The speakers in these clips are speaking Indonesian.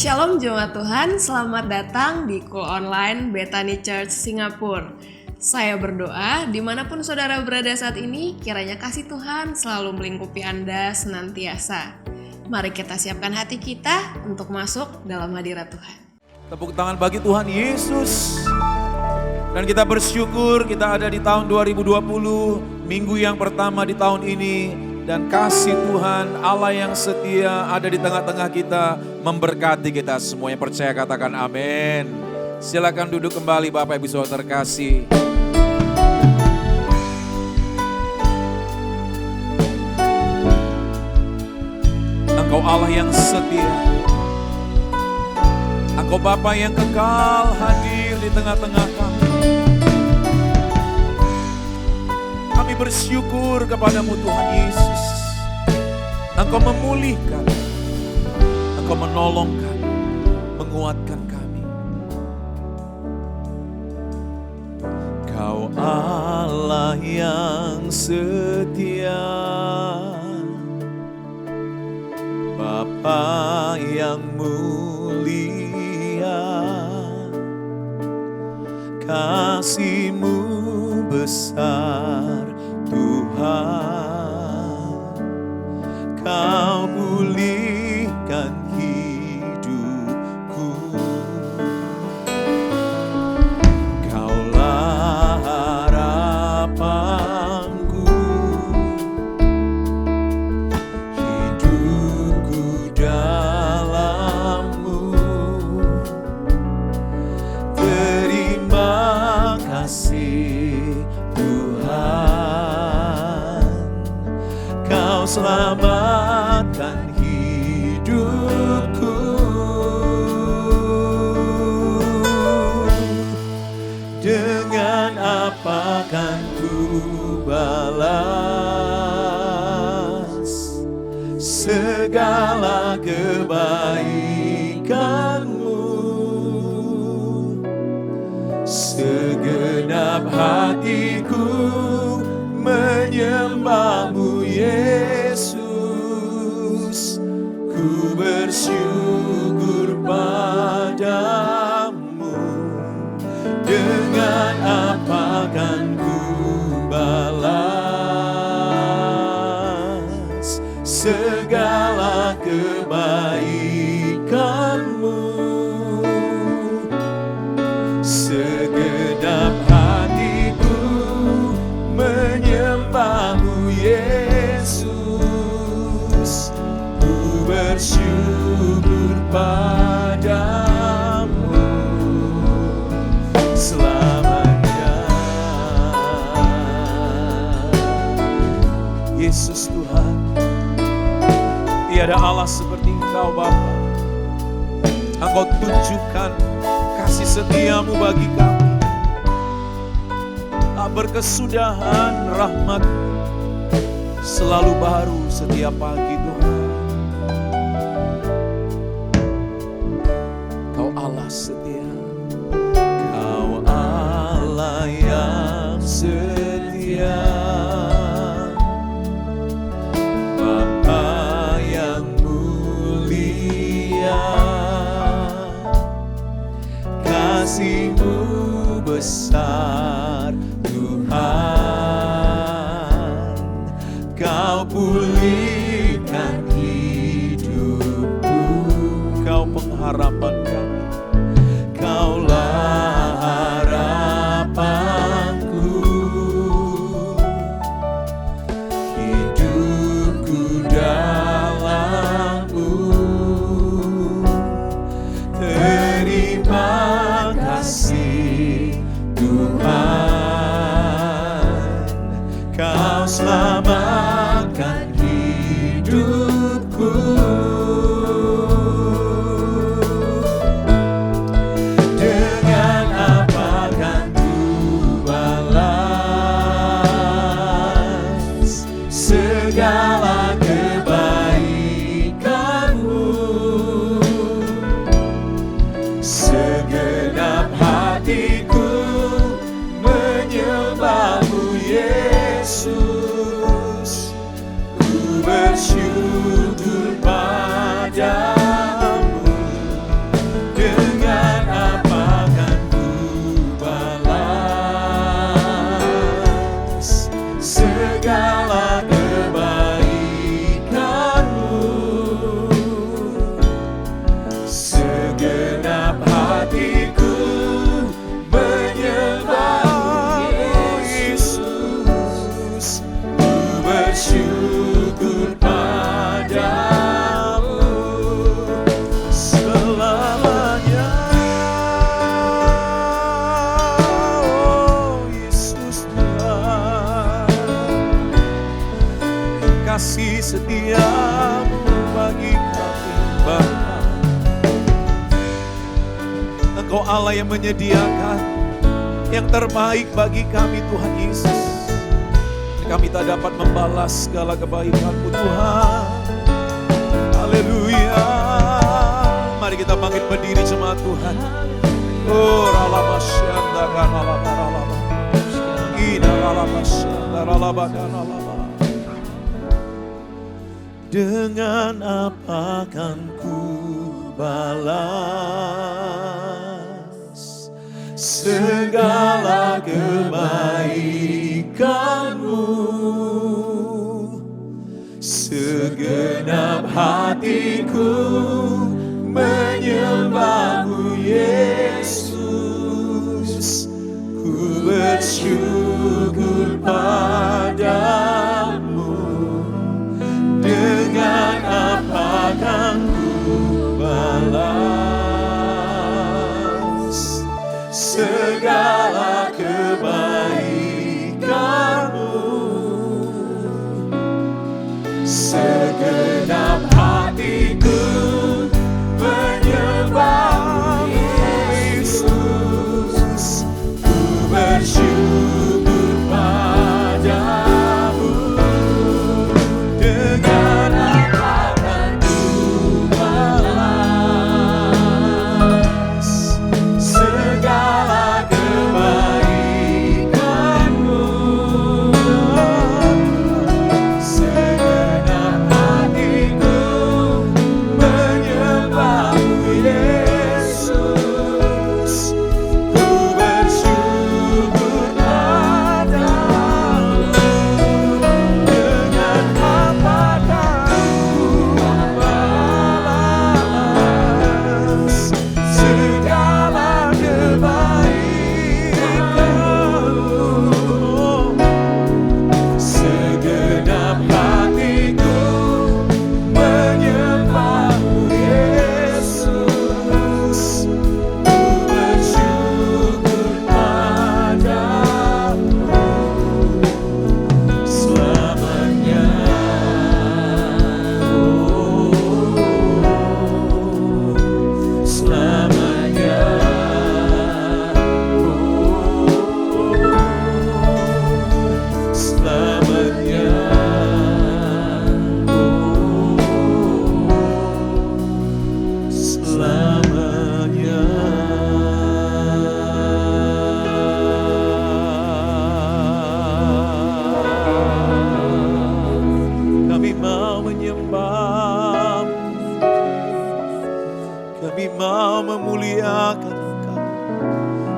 Shalom Jemaat Tuhan, selamat datang di Cool Online Bethany Church Singapura. Saya berdoa dimanapun saudara berada saat ini, kiranya kasih Tuhan selalu melingkupi Anda senantiasa. Mari kita siapkan hati kita untuk masuk dalam hadirat Tuhan. Tepuk tangan bagi Tuhan Yesus. Dan kita bersyukur kita ada di tahun 2020, minggu yang pertama di tahun ini. Dan kasih Tuhan Allah yang setia ada di tengah-tengah kita, memberkati kita semua. Yang percaya katakan amin. Silakan duduk kembali Bapak Ibu Saudara terkasih. Engkau Allah yang setia, Engkau Bapa yang kekal hadir di tengah-tengah kami. Kami bersyukur kepadamu Tuhan Yesus. Engkau memulihkan, Engkau menolongkan, menguatkan kami. Kau Allah yang setia, Bapa yang mulia, kasih-Mu besar Tuhan, Kau pulihkan hidupku. Kaulah harapanku, hidupku dalam-Mu. Terima kasih Tuhan, Kau selamatkan hidupku. Dengan apa kan ku balas segala kebaikan-Mu? Segenap hatiku menyembah-Mu Yesus, ku bersyukur padamu. Dengan apa kan ku balas segala kebaikan-Mu? Segenap hatiku menyembah-Mu Yesus, ku bersyukur padamu selamanya. Yesus Tuhan, tiada Allah seperti Engkau Bapa. Engkau tunjukkan kasih setia-Mu bagi kami. Tak berkesudahan rahmat selalu baru setiap pagi Tuhan. Kau Allah setia, Kau Allah yang setia, Bapa yang mulia, kasih-Mu besar Tuhan, Kau pulihkan hidupku. Kau pengharapan kami, Kaulah harapanku, hidupku dalam-Mu. Terima kasih Tuhan, Kau selamatkan hidupku. Dengan apa kan ku balas segala kebaikan-Mu? Segenap hatiku menyembah-Mu Yesus, ku bersyukur padamu. kasih setiamu bagi kami Bapa. Engkau Allah yang menyediakan yang terbaik bagi kami Tuhan Yesus. Kami tak dapat membalas segala kebaikan-Mu Tuhan. Haleluya. Mari kita bangkit berdiri jemaat Tuhan. Oh ralabasyanda ralabaralaba. Ina ralabasyanda ralabakaralaba. Dengan apa kan ku balas segala kebaikan-Mu? Segenap hatiku menyembah-Mu Yesus. Ku bersyukur padamu. Dengan apa kan ku balas segala kebaikan-Mu? Segenap hatiku menyembah Yesus. Ku bersyukur padamu. Dengan apa kan ku balas segala kebaikan-Mu? Segenap hatiku menyembah-Mu Yesus. Ku bersyukur padamu. Dengan apa kan ku balas segala kebaikan-Mu? Segenap hatiku menyembah-Mu Yesus. Ku bersyukur padamu selamanya. Selamanya. Selamanya. Selamanya. Kami mau menyembah, kami mau memuliakan Engkau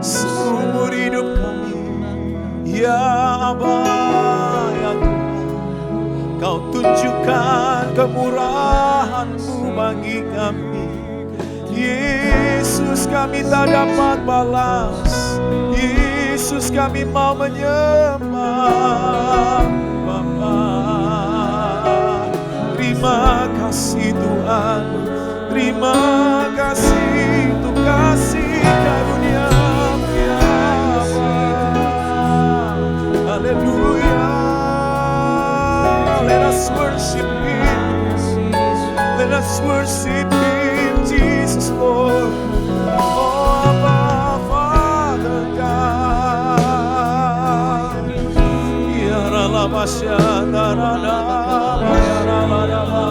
seumur hidup kami. Ya Aba, ya Tuhan, Kau tunjukkan kemurahan-Mu bagi kami. Yesus, kami tak dapat balas. Yesus, kami mau menyembah Bapa. Terima kasih Tuhan. Terima kasih untuk kasih karunia-Mu ya Bapa. Haleluya. Let us worship Him. Let us worship Him, Jesus Lord. Oh Abba, Father God. Ya Ralabasyanda Ralaba, ya Ralaba.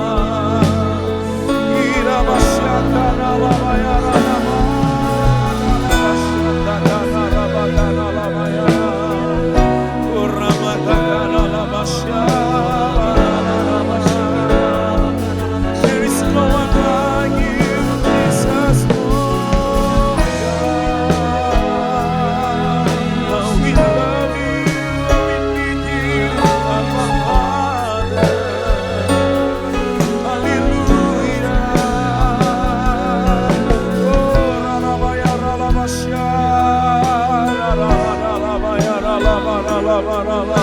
Ira Basyanda Ralaba, ya Ralaba. Ralabasyanda Ralaba, ya Ralaba, ya. Oh Ramata Ralabasyanda. There is no one like you, Jesus, Lord God. We love you, we need you, our Father. Hallelujah. Oh, Ralabaya, Ralabasya, Ralabaya, Ralaba, Ralaba, Ralaba.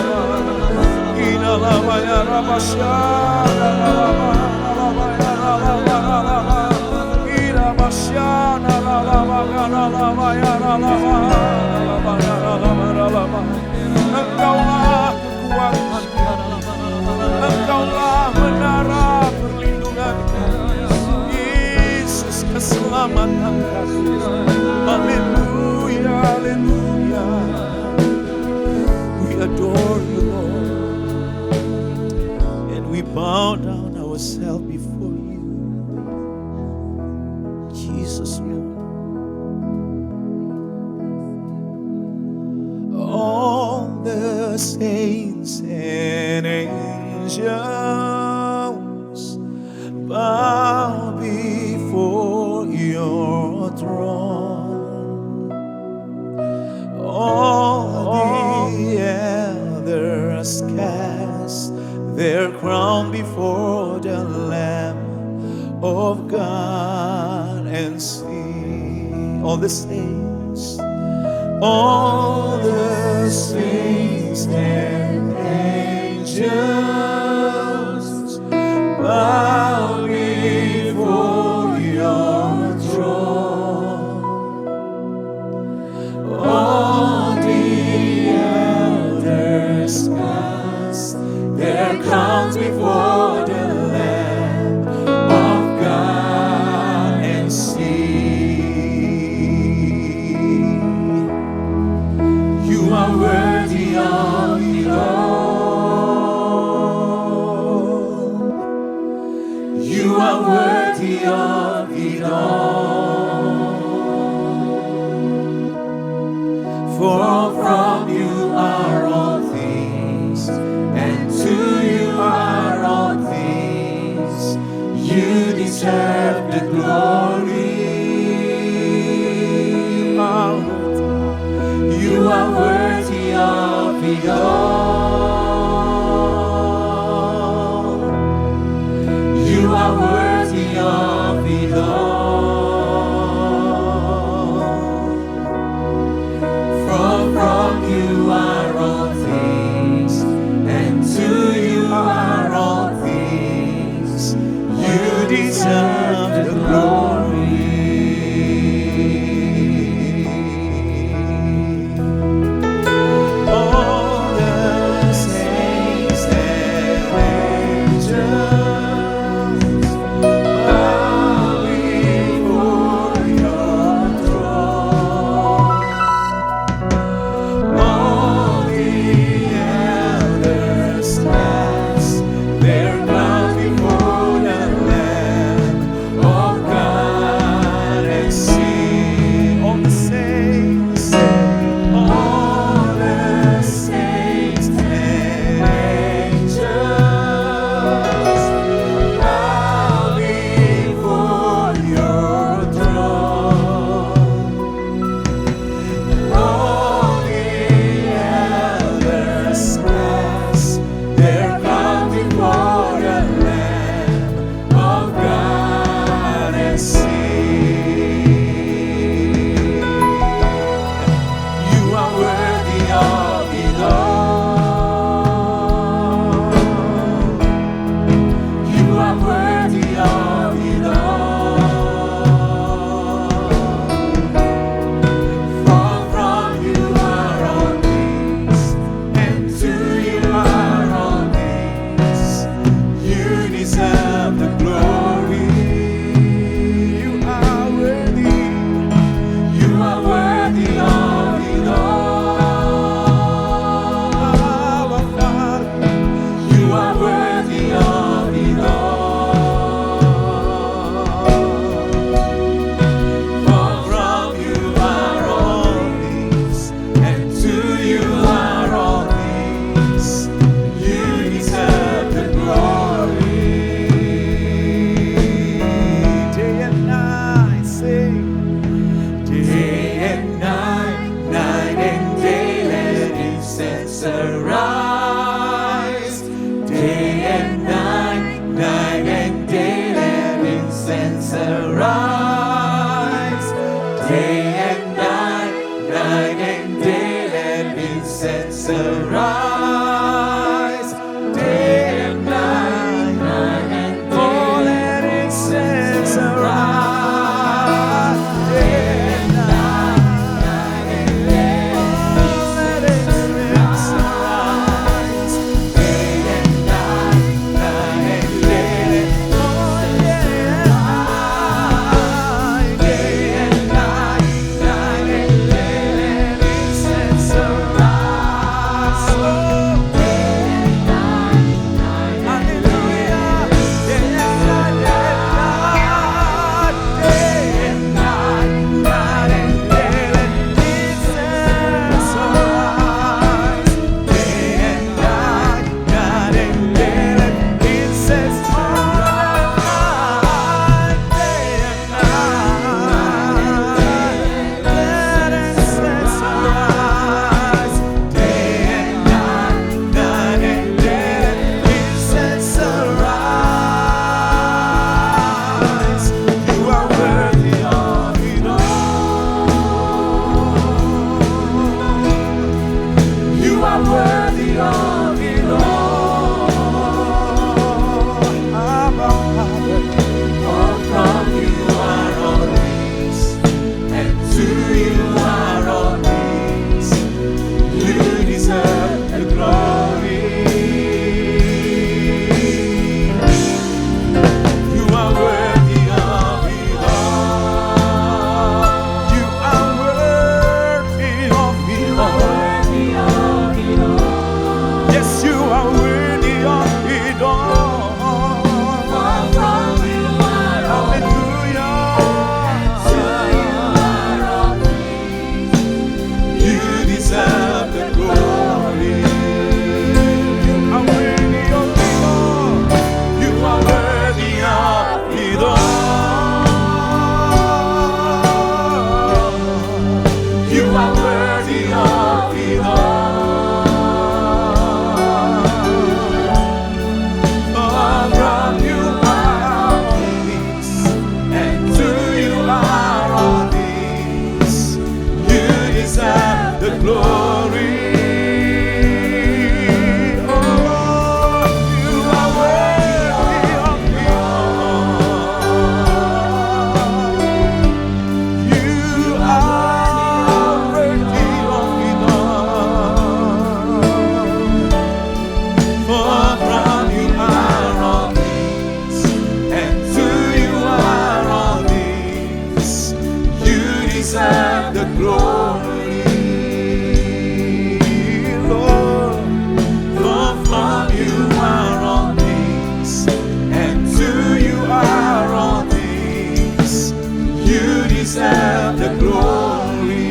Inalabaya, Rabasya, Ralaba. Engkaulah kekuatan kami, Engkaulah bow down ourselves before you. Jesus, Lord. All the saints and angels bow before your throne. All the elders cast their crown before the Lamb of God and sing. All the saints and angels bow before your throne. All the elders cast their crowns before the Lamb of God and sing, you are worthy of it all. You are worthy of it all. For from you are all things, and to you are all things. You deserve the glory. You are worthy of it all. You are worthy of it all. From you are all things, and to you are all things. You deserve the glory. All the are worthy of it all. Deserve the glory. You are worthy of it all. You are worthy of it all. You are worthy of it all. From you are all things, and to you are all things. You deserve the glory. Oh, you are worthy of it all. You are worthy of it all. For from you are all things, and to you are all things. You deserve the glory. Deserve the glory.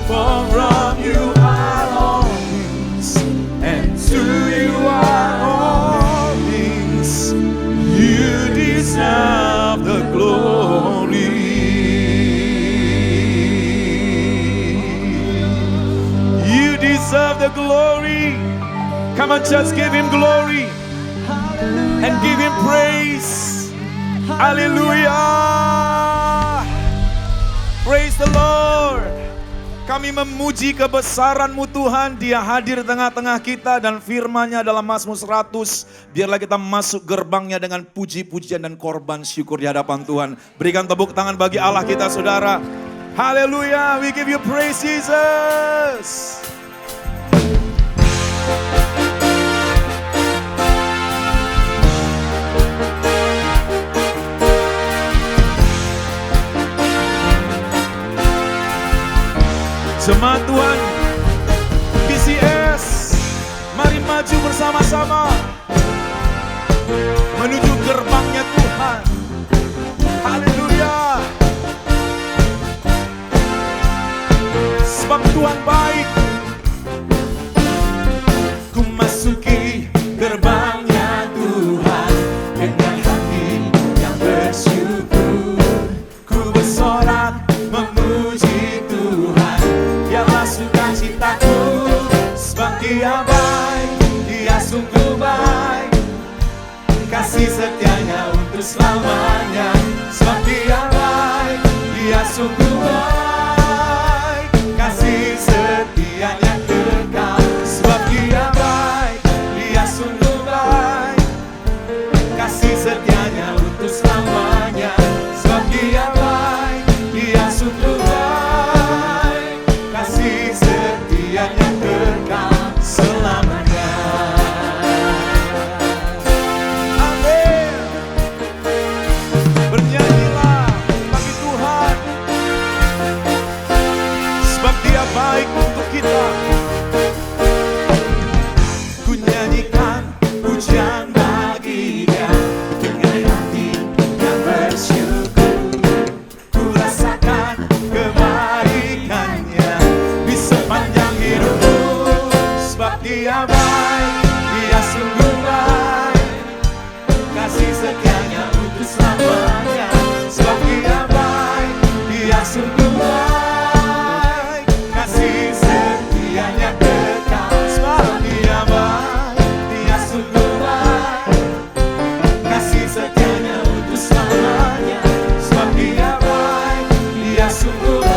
For from you are all things, and to you are all things. You deserve the glory. You deserve the glory. Come on, just give him glory and give him praise. Haleluya. Praise the Lord. Kami memuji kebesaran-Mu Tuhan. Dia hadir di tengah-tengah kita dan firman-Nya dalam Mazmur 100. Biarlah kita masuk gerbangnya dengan puji-pujian dan korban syukur di hadapan Tuhan. Berikan tepuk tangan bagi Allah kita, saudara. Haleluya. We give you praise, Jesus. Jemaat Tuhan, BCS, mari maju bersama-sama menuju gerbangnya Tuhan. Haleluya. Sebab Tuhan baik. Ku masuki gerbangnya Tuhan dengan hati yang bersyukur. Ku bersorak memuji Tuhan. Biarlah sukacitaku, sebab Dia baik, Dia sungguh baik. Kasih setianya untuk selamanya, sebab Dia baik, Dia sungguh baik. Kasih setianya kekal, sebab Dia baik, Dia sungguh baik. Kasih setianya untuk selamanya, sebab Dia baik, Dia sungguh baik. Setianya kekal selamanya. Amin. Bernyanyilah bagi Tuhan, sebab Dia baik untuk kita. Ku nyanyikan pujian bagi Dia dengan hati yang bersyukur. Ku rasakan kebaikannya di sepanjang hidupku, sebab Dia baik, Dia sungguh baik. Kasih setianya untuk selamanya, sebab Dia baik, Dia sungguh baik. Kasih setianya kekal, sebab Dia baik, Dia sungguh baik. Kasih setianya untuk selamanya, sebab Dia baik, Dia sungguh baik.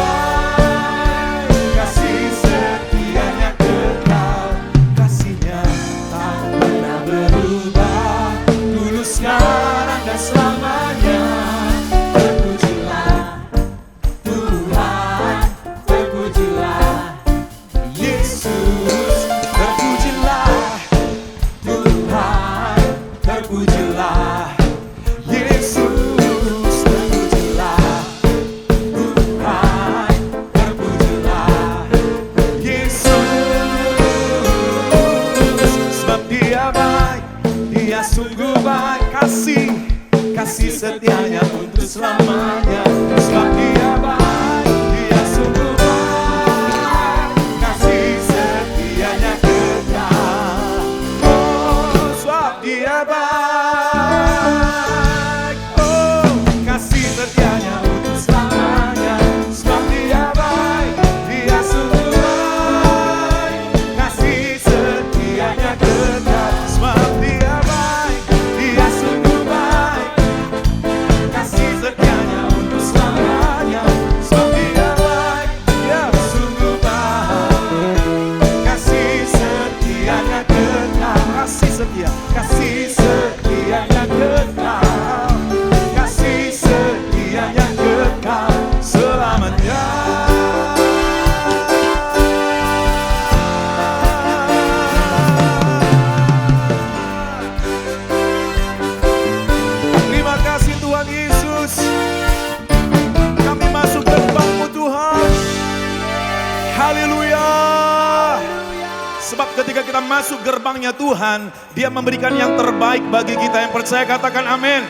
ketika kita masuk gerbangnya Tuhan, Dia memberikan yang terbaik bagi kita. Yang percaya katakan amin.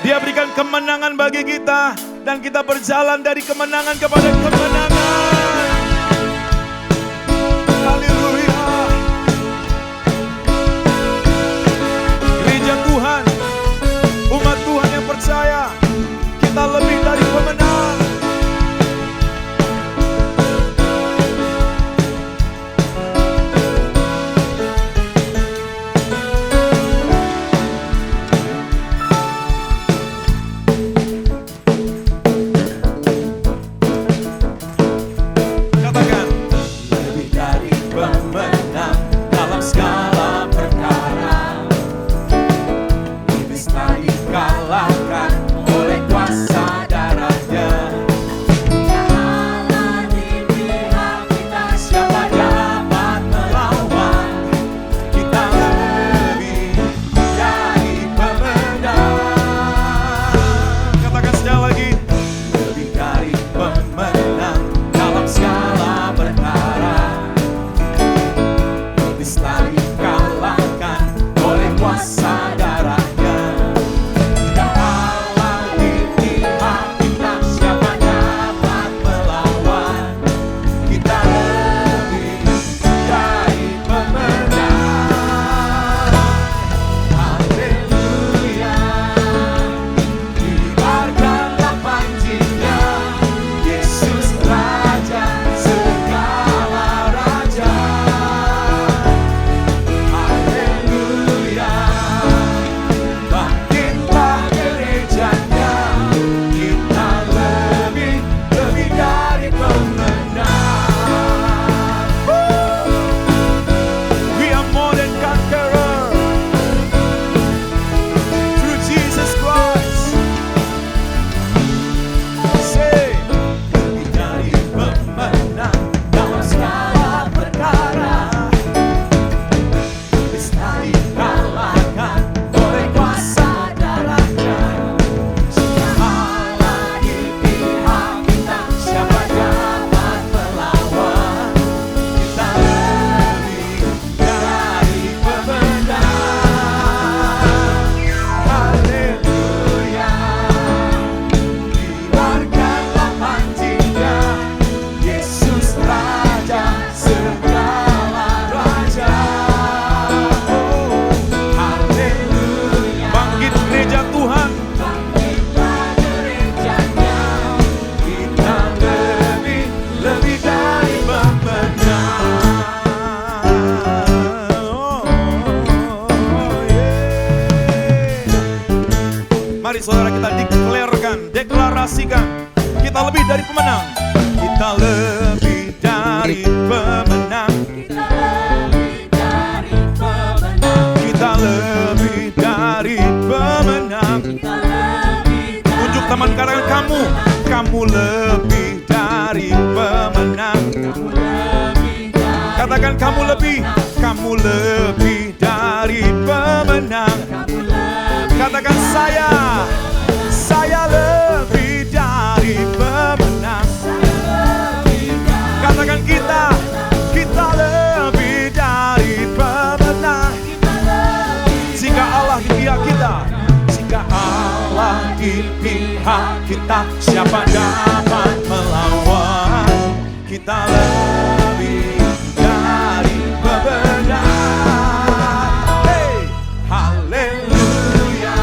Dia berikan kemenangan bagi kita, dan kita berjalan dari kemenangan kepada kemenangan. Haleluya. Gereja Tuhan, umat Tuhan yang percaya, kita lebih dari pemenang. Katakan, lebih dari pemenang dalam segala perkara. Iblis tak dikalahkan oleh kuasa darahnya. Allah di pihak kita, siapa dapat melawan? Kita lebih dari pemenang. Katakan sekali lagi, lebih dari pemenang dalam segala perkara. Iblis tak dikalahkan oleh kuasa darahnya. Allah di pihak kita, siapa dapat melawan? Kita lebih dari pemenang. Haleluya. Kibarkanlah panjinya, Yesus Raja segala raja. Haleluya. Bangkitlah gerejanya, kita lebih dari pemenang. We are more than conqueror through Jesus Christ. Say, lebih dari pemenang dalam segala perkara. Iblis tak dikalahkan oleh kuasa darahnya. Allah di pihak kita, siapa dapat melawan? Kita lebih dari pemenang. Haleluya. Kibarkanlah panjinya, Yesus Raja segala raja. Oh, haleluya. Bangkit gereja Tuhan. Bangkitlah gerejanya, kita lebih dari pemenang. Mari saudara kita deklarasikan, kita lebih dari pemenang. Kita lebih dari pemenang. Kita lebih dari pemenang. Kita lebih dari pemenang. Kita lebih dari Tunjuk teman katakan kamu lebih dari pemenang. Kamu lebih dari Katakan kamu lebih dari pemenang. Kamu lebih Katakan saya lebih dari pemenang. Katakan kita lebih dari pemenang. Jika Allah di pihak kita, jika Allah di pihak kita, siapa dapat melawan? Kita lebih dari pemenang. Hey, haleluya.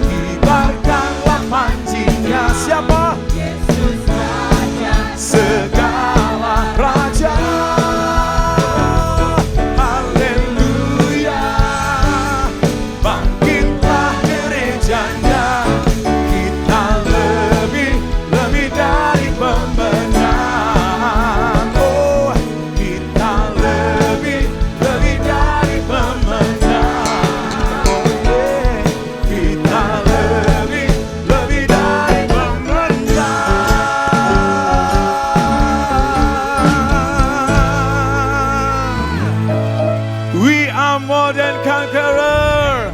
Kibarkanlah panjinya, siapa? Yesus Raja Segala raja. Haleluya. Bangkitlah gerejanya, kita lebih dari pemenang. Oh, kita lebih dari pemenang. Oh, yeah. Kita lebih dari pemenang. We are more than conqueror.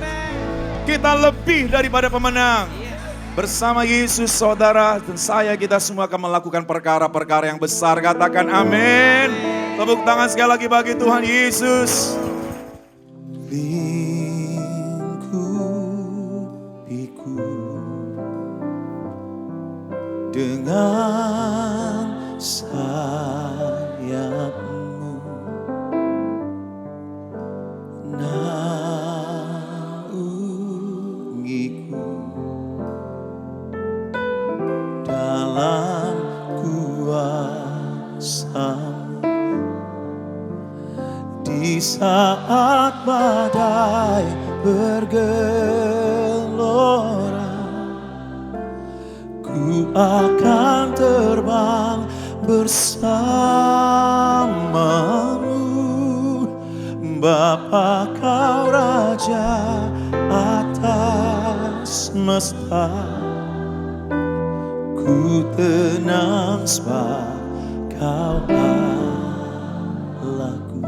Kita lebih daripada pemenang. Bersama Yesus saudara dan saya, kita semua akan melakukan perkara-perkara yang besar. Katakan amin. Tepuk tangan sekali lagi bagi Tuhan Yesus. Lingkupiku dengan sayap-Mu, naungiku dalam kuasa-Mu. Di saat badai bergelora, ku akan terbang bersama-Mu. Bapa, Kau Raja atas semesta, ku tenang sebab Kau Allahku.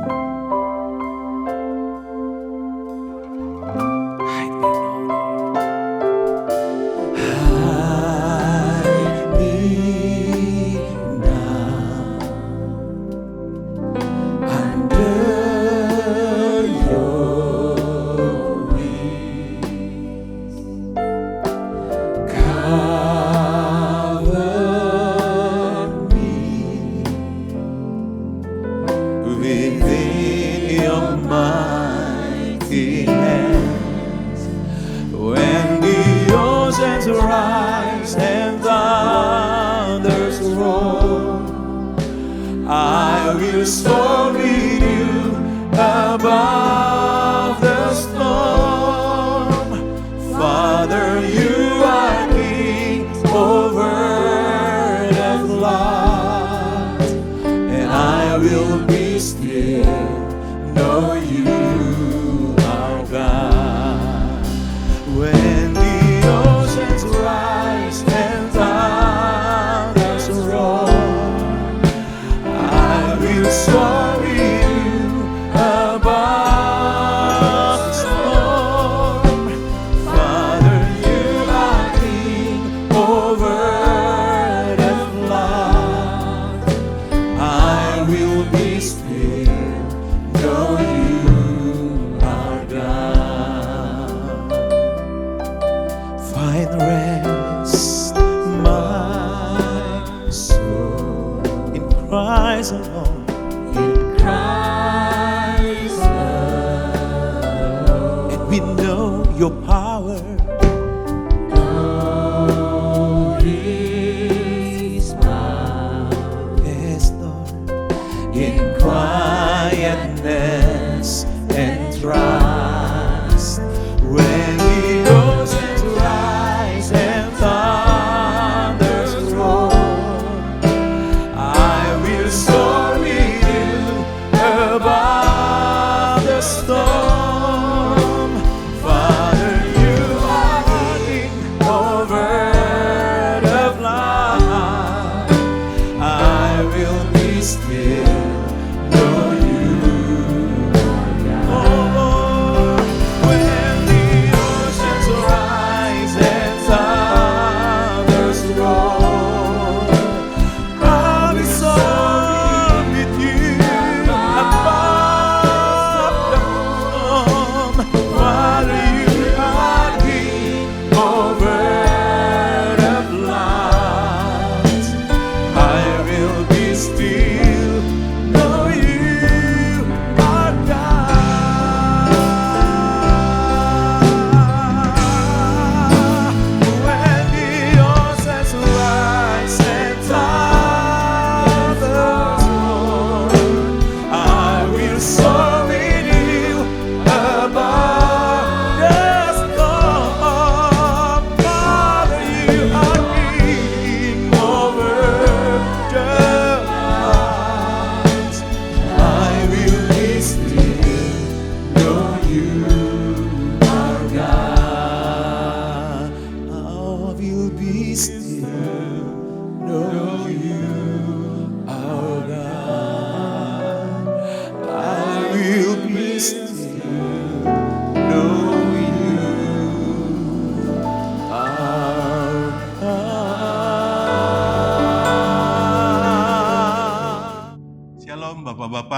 Within your mighty hands, when the oceans rise and thunders roar, I will soar with you above the storm. Father, you are King over the flood, and I will be still, know you are God. When the oceans rise and thunders roar, I will soar with you above the storm. Father, you are King over the flood. I will be still, know you are God. Find rest, my soul, in Christ alone. In Christ alone, And we know your power. know His power. Yes, Lord. In quietness and trust, when the oceans rise and thunders roar, I will soar with you above the storm. Father, you are King over the flood. I will be still, know you are God. Oh Lord, when the oceans rise and thunders roar, I'll be soaring with you above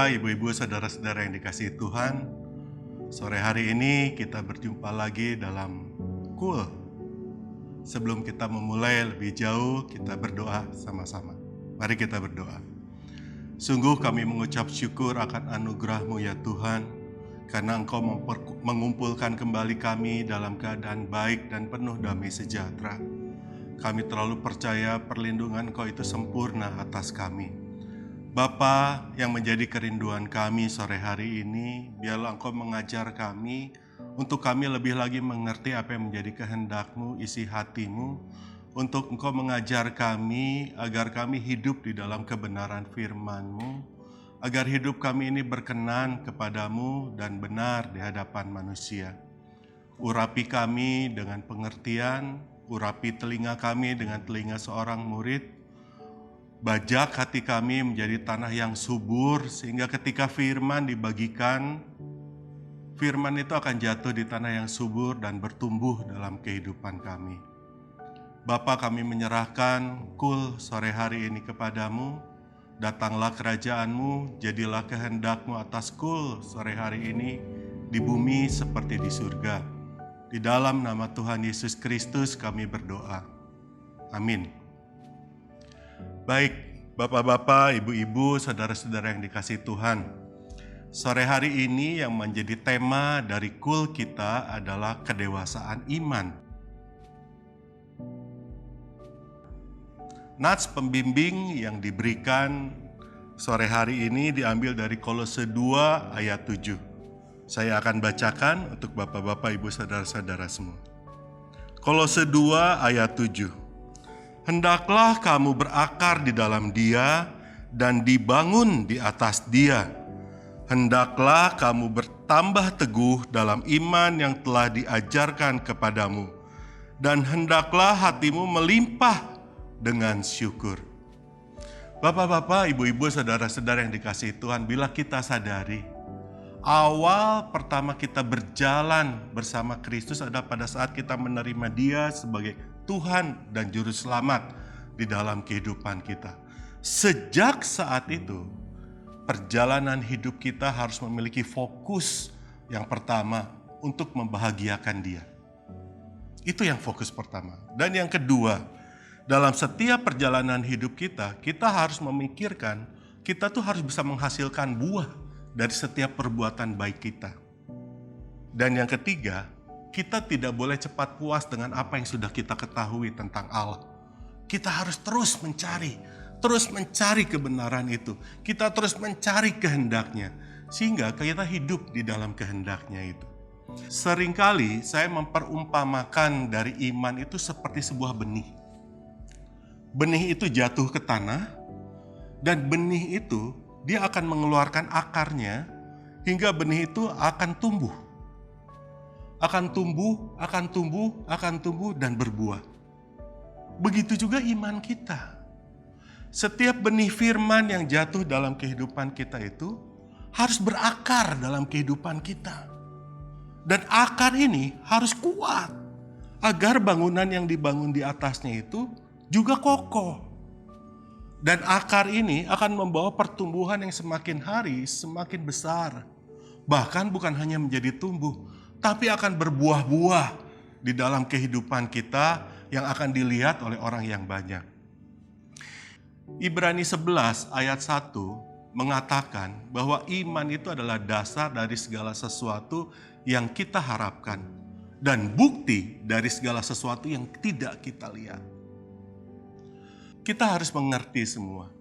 Bapak, Ibu-ibu, saudara-saudara yang dikasihi Tuhan, sore hari ini kita berjumpa lagi dalam Cool. Sebelum kita memulai lebih jauh, kita berdoa sama-sama. Mari kita berdoa. Sungguh kami mengucap syukur akan anugerah-Mu ya Tuhan, karena Engkau mengumpulkan kembali kami dalam keadaan baik dan penuh damai sejahtera. Kami terlalu percaya perlindungan Engkau itu sempurna atas kami. Bapa, yang menjadi kerinduan kami sore hari ini, biarlah Engkau mengajar kami untuk kami lebih lagi mengerti apa yang menjadi kehendak-Mu, isi hati-Mu, untuk Engkau mengajar kami agar kami hidup di dalam kebenaran firman-Mu, agar hidup kami ini berkenan kepadamu dan benar di hadapan manusia. Urapi kami dengan pengertian, urapi telinga kami dengan telinga seorang murid, bajak hati kami menjadi tanah yang subur, sehingga ketika firman dibagikan, firman itu akan jatuh di tanah yang subur dan bertumbuh dalam kehidupan kami. Bapa, kami menyerahkan Cool sore hari ini kepadamu. Datanglah kerajaan-Mu, jadilah kehendak-Mu atas Cool sore hari ini, di bumi seperti di surga. Di dalam nama Tuhan Yesus Kristus kami berdoa. Amin. Baik, Bapak-bapak, Ibu-ibu, saudara-saudara yang dikasihi Tuhan. Sore hari ini yang menjadi tema dari Cool kita adalah kedewasaan iman. Nats pembimbing yang diberikan sore hari ini diambil dari Kolose 2 ayat 7. Saya akan bacakan untuk Bapak-bapak, Ibu, saudara-saudara semua. Kolose 2 ayat 7. Hendaklah kamu berakar di dalam Dia dan dibangun di atas Dia. Hendaklah kamu bertambah teguh dalam iman yang telah diajarkan kepadamu. Dan hendaklah hatimu melimpah dengan syukur. Bapak-bapak, ibu-ibu, saudara-saudara yang dikasihi Tuhan, bila kita sadari, awal pertama kita berjalan bersama Kristus adalah pada saat kita menerima Dia sebagai Tuhan dan Juru Selamat di dalam kehidupan kita. Sejak saat itu, perjalanan hidup kita harus memiliki fokus yang pertama untuk membahagiakan Dia. Itu yang fokus pertama. Dan yang kedua, dalam setiap perjalanan hidup kita, kita harus memikirkan, kita tuh harus bisa menghasilkan buah dari setiap perbuatan baik kita. Dan yang ketiga, kita tidak boleh cepat puas dengan apa yang sudah kita ketahui tentang Allah. Kita harus terus mencari kebenaran itu. Kita terus mencari kehendak-Nya, sehingga kita hidup di dalam kehendak-Nya itu. Seringkali saya memperumpamakan dari iman itu seperti sebuah benih. Benih itu jatuh ke tanah, dan benih itu dia akan mengeluarkan akarnya hingga benih itu akan tumbuh. Akan tumbuh dan berbuah. Begitu juga iman kita. Setiap benih firman yang jatuh dalam kehidupan kita itu harus berakar dalam kehidupan kita. Dan akar ini harus kuat agar bangunan yang dibangun di atasnya itu juga kokoh. Dan akar ini akan membawa pertumbuhan yang semakin hari semakin besar. Bahkan bukan hanya menjadi tumbuh, tapi akan berbuah-buah di dalam kehidupan kita yang akan dilihat oleh orang yang banyak. Ibrani 11 ayat 1 mengatakan bahwa iman itu adalah dasar dari segala sesuatu yang kita harapkan dan bukti dari segala sesuatu yang tidak kita lihat. Kita harus mengerti semua.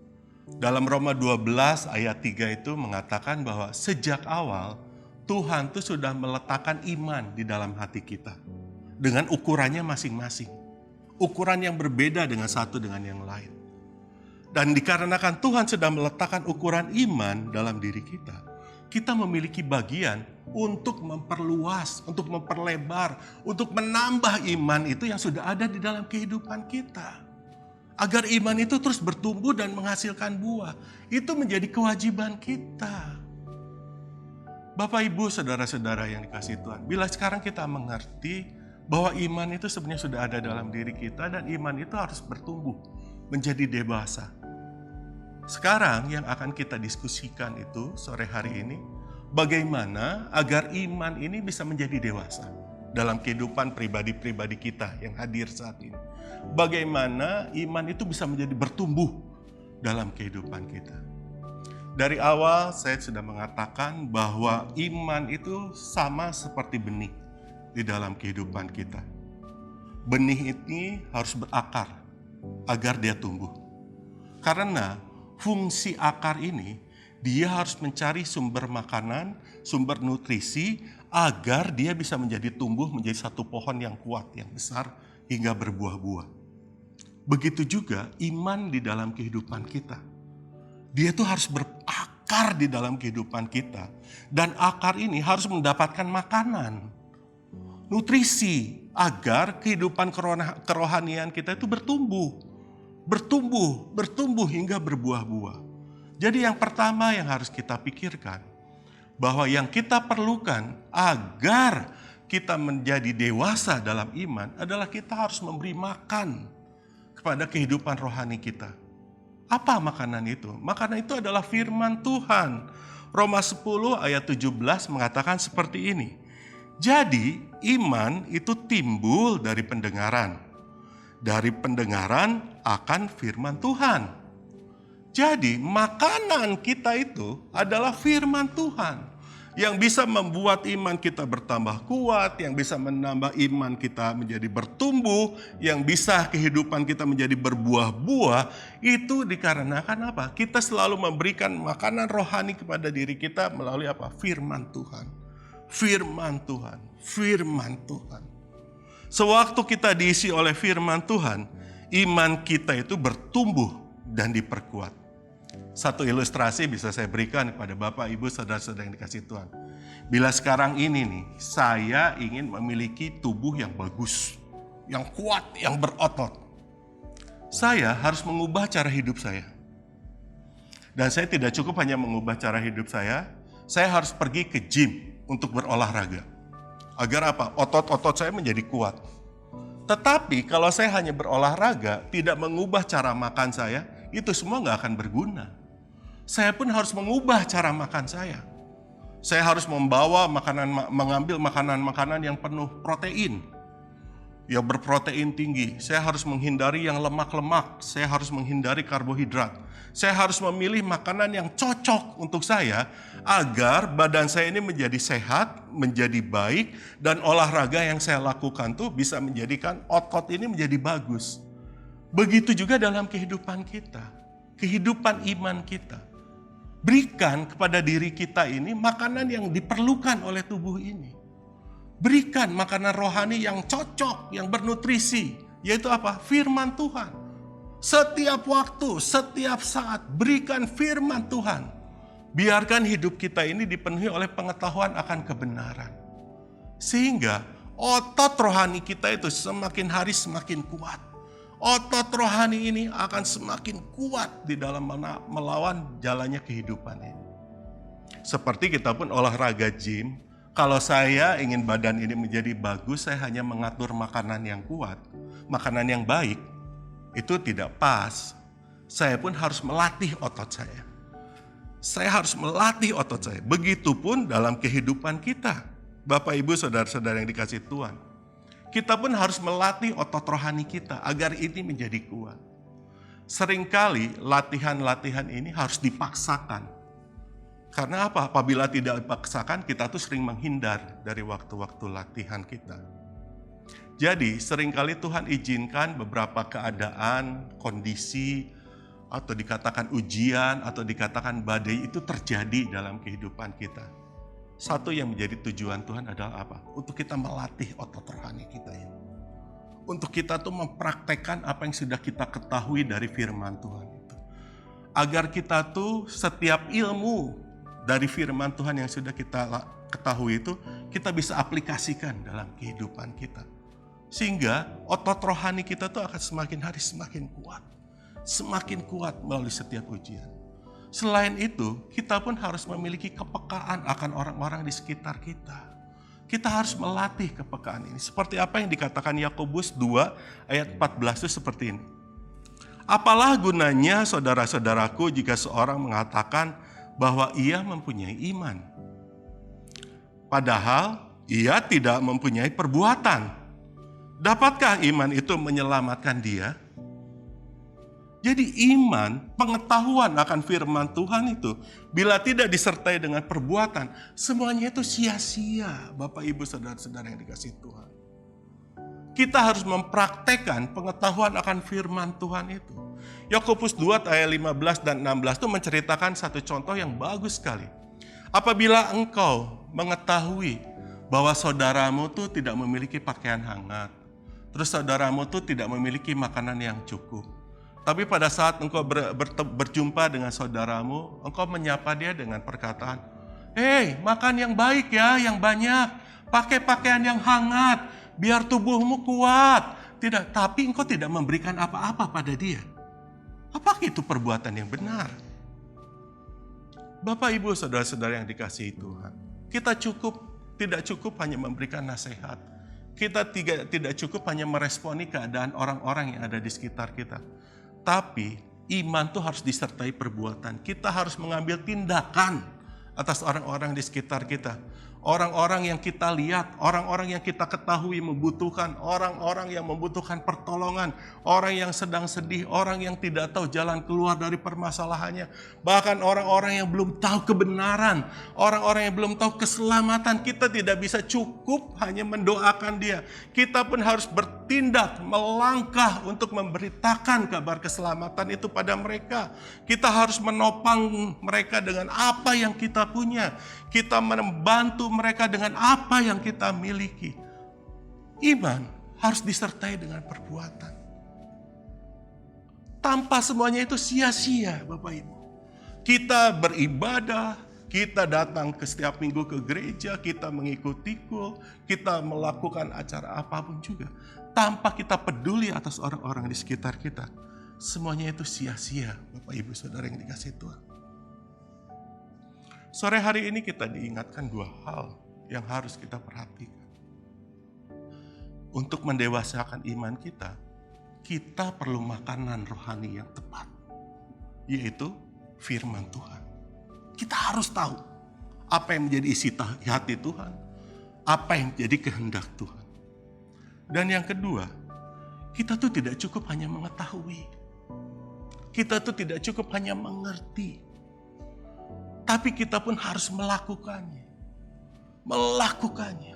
Dalam Roma 12 ayat 3 itu mengatakan bahwa sejak awal Tuhan tuh sudah meletakkan iman di dalam hati kita. Dengan ukurannya masing-masing. Ukuran yang berbeda dengan satu dengan yang lain. Dan dikarenakan Tuhan sudah meletakkan ukuran iman dalam diri kita, kita memiliki bagian untuk memperluas, untuk memperlebar, untuk menambah iman itu yang sudah ada di dalam kehidupan kita. Agar iman itu terus bertumbuh dan menghasilkan buah. Itu menjadi kewajiban kita. Bapak, Ibu, saudara-saudara yang dikasihi Tuhan, bila sekarang kita mengerti bahwa iman itu sebenarnya sudah ada dalam diri kita dan iman itu harus bertumbuh menjadi dewasa. Sekarang yang akan kita diskusikan itu sore hari ini, bagaimana agar iman ini bisa menjadi dewasa dalam kehidupan pribadi-pribadi kita yang hadir saat ini. Bagaimana iman itu bisa menjadi bertumbuh dalam kehidupan kita. Dari awal saya sudah mengatakan bahwa iman itu sama seperti benih di dalam kehidupan kita. Benih ini harus berakar agar dia tumbuh. Karena fungsi akar ini, dia harus mencari sumber makanan, sumber nutrisi, agar dia bisa menjadi tumbuh menjadi satu pohon yang kuat, yang besar, hingga berbuah-buah. Begitu juga iman di dalam kehidupan kita. Dia tuh harus berakar di dalam kehidupan kita. Dan akar ini harus mendapatkan makanan, nutrisi, agar kehidupan kerohanian kita itu bertumbuh hingga berbuah-buah. Jadi yang pertama yang harus kita pikirkan, bahwa yang kita perlukan agar kita menjadi dewasa dalam iman adalah kita harus memberi makan kepada kehidupan rohani kita. Apa makanan itu? Makanan itu adalah firman Tuhan. Roma 10 ayat 17 mengatakan seperti ini. Jadi iman itu timbul dari pendengaran. Dari pendengaran akan firman Tuhan. Jadi makanan kita itu adalah firman Tuhan. Yang bisa membuat iman kita bertambah kuat, yang bisa menambah iman kita menjadi bertumbuh, yang bisa kehidupan kita menjadi berbuah-buah, itu dikarenakan apa? Kita selalu memberikan makanan rohani kepada diri kita melalui apa? Firman Tuhan. Firman Tuhan. Firman Tuhan. Sewaktu kita diisi oleh firman Tuhan, iman kita itu bertumbuh dan diperkuat. Satu ilustrasi bisa saya berikan kepada Bapak, Ibu, Saudara-saudara yang dikasihi Tuhan. Bila sekarang ini nih, saya ingin memiliki tubuh yang bagus, yang kuat, yang berotot. Saya harus mengubah cara hidup saya. Dan saya tidak cukup hanya mengubah cara hidup saya harus pergi ke gym untuk berolahraga. Agar apa? Otot-otot saya menjadi kuat. Tetapi kalau saya hanya berolahraga, tidak mengubah cara makan saya, itu semua nggak akan berguna. Saya pun harus mengubah cara makan saya. Saya harus mengambil makanan-makanan yang penuh protein, yang berprotein tinggi. Saya harus menghindari yang lemak-lemak. Saya harus menghindari karbohidrat. Saya harus memilih makanan yang cocok untuk saya agar badan saya ini menjadi sehat, menjadi baik, dan olahraga yang saya lakukan tuh bisa menjadikan otot ini menjadi bagus. Begitu juga dalam kehidupan kita, kehidupan iman kita. Berikan kepada diri kita ini makanan yang diperlukan oleh tubuh ini. Berikan makanan rohani yang cocok, yang bernutrisi, yaitu apa? Firman Tuhan. Setiap waktu, setiap saat, berikan firman Tuhan. Biarkan hidup kita ini dipenuhi oleh pengetahuan akan kebenaran. Sehingga otot rohani kita itu semakin hari semakin kuat. Otot rohani ini akan semakin kuat di dalam melawan jalannya kehidupan ini. Seperti kita pun olahraga gym, kalau saya ingin badan ini menjadi bagus, saya hanya mengatur makanan yang kuat, makanan yang baik, itu tidak pas. Saya pun harus melatih otot saya. Saya harus melatih otot saya. Begitupun dalam kehidupan kita. Bapak, Ibu, Saudara-saudara yang dikasihi Tuhan. Kita pun harus melatih otot rohani kita agar ini menjadi kuat. Seringkali latihan-latihan ini harus dipaksakan. Karena apa? Apabila tidak dipaksakan, kita tuh sering menghindar dari waktu-waktu latihan kita. Jadi seringkali Tuhan izinkan beberapa keadaan, kondisi, atau dikatakan ujian, atau dikatakan badai itu terjadi dalam kehidupan kita. Satu yang menjadi tujuan Tuhan adalah apa? Untuk kita melatih otot rohani kita ini. Untuk kita tuh mempraktekkan apa yang sudah kita ketahui dari firman Tuhan itu. Agar kita tuh setiap ilmu dari firman Tuhan yang sudah kita ketahui itu, kita bisa aplikasikan dalam kehidupan kita. Sehingga otot rohani kita tuh akan semakin hari semakin kuat. Semakin kuat melalui setiap ujian. Selain itu, kita pun harus memiliki kepekaan akan orang-orang di sekitar kita. Kita harus melatih kepekaan ini. Seperti apa yang dikatakan Yakobus 2 ayat 14 itu seperti ini. Apalah gunanya saudara-saudaraku jika seorang mengatakan bahwa ia mempunyai iman, padahal ia tidak mempunyai perbuatan. Dapatkah iman itu menyelamatkan dia? Jadi iman, pengetahuan akan firman Tuhan itu, bila tidak disertai dengan perbuatan, semuanya itu sia-sia, Bapak Ibu saudara-saudara yang dikasihi Tuhan. Kita harus mempraktekkan pengetahuan akan firman Tuhan itu. Yakobus 2 ayat 15 dan 16 itu menceritakan satu contoh yang bagus sekali. Apabila engkau mengetahui bahwa saudaramu tuh tidak memiliki pakaian hangat, terus saudaramu tuh tidak memiliki makanan yang cukup, tapi pada saat engkau berjumpa dengan saudaramu, engkau menyapa dia dengan perkataan, "Hei, makan yang baik ya, yang banyak, pakai pakaian yang hangat, biar tubuhmu kuat." Tidak, tapi engkau tidak memberikan apa-apa pada dia. Apakah itu perbuatan yang benar? Bapak, Ibu, saudara-saudara yang dikasihi Tuhan, kita tidak cukup hanya memberikan nasihat. Kita tidak cukup hanya meresponi keadaan orang-orang yang ada di sekitar kita. Tapi iman itu harus disertai perbuatan. Kita harus mengambil tindakan atas orang-orang di sekitar kita. Orang-orang yang kita lihat, orang-orang yang kita ketahui membutuhkan, orang-orang yang membutuhkan pertolongan, orang yang sedang sedih, orang yang tidak tahu jalan keluar dari permasalahannya, bahkan orang-orang yang belum tahu kebenaran, orang-orang yang belum tahu keselamatan. Kita tidak bisa cukup hanya mendoakan dia. Kita pun harus bertindak, melangkah untuk memberitakan kabar keselamatan itu pada mereka. Kita harus menopang mereka dengan apa yang kita punya. Kita membantu mereka dengan apa yang kita miliki. Iman harus disertai dengan perbuatan. Tanpa semuanya itu sia-sia, Bapak Ibu. Kita beribadah, kita datang ke setiap minggu ke gereja, kita mengikuti kul, kita melakukan acara apapun juga. Tanpa kita peduli atas orang-orang di sekitar kita. Semuanya itu sia-sia, Bapak Ibu Saudara yang dikasihi Tuhan. Sore hari ini kita diingatkan dua hal yang harus kita perhatikan. Untuk mendewasakan iman kita, kita perlu makanan rohani yang tepat, yaitu firman Tuhan. Kita harus tahu apa yang menjadi isi hati Tuhan, apa yang menjadi kehendak Tuhan. Dan yang kedua, kita tuh tidak cukup hanya mengetahui. Kita tuh tidak cukup hanya mengerti. Tapi kita pun harus melakukannya. Melakukannya.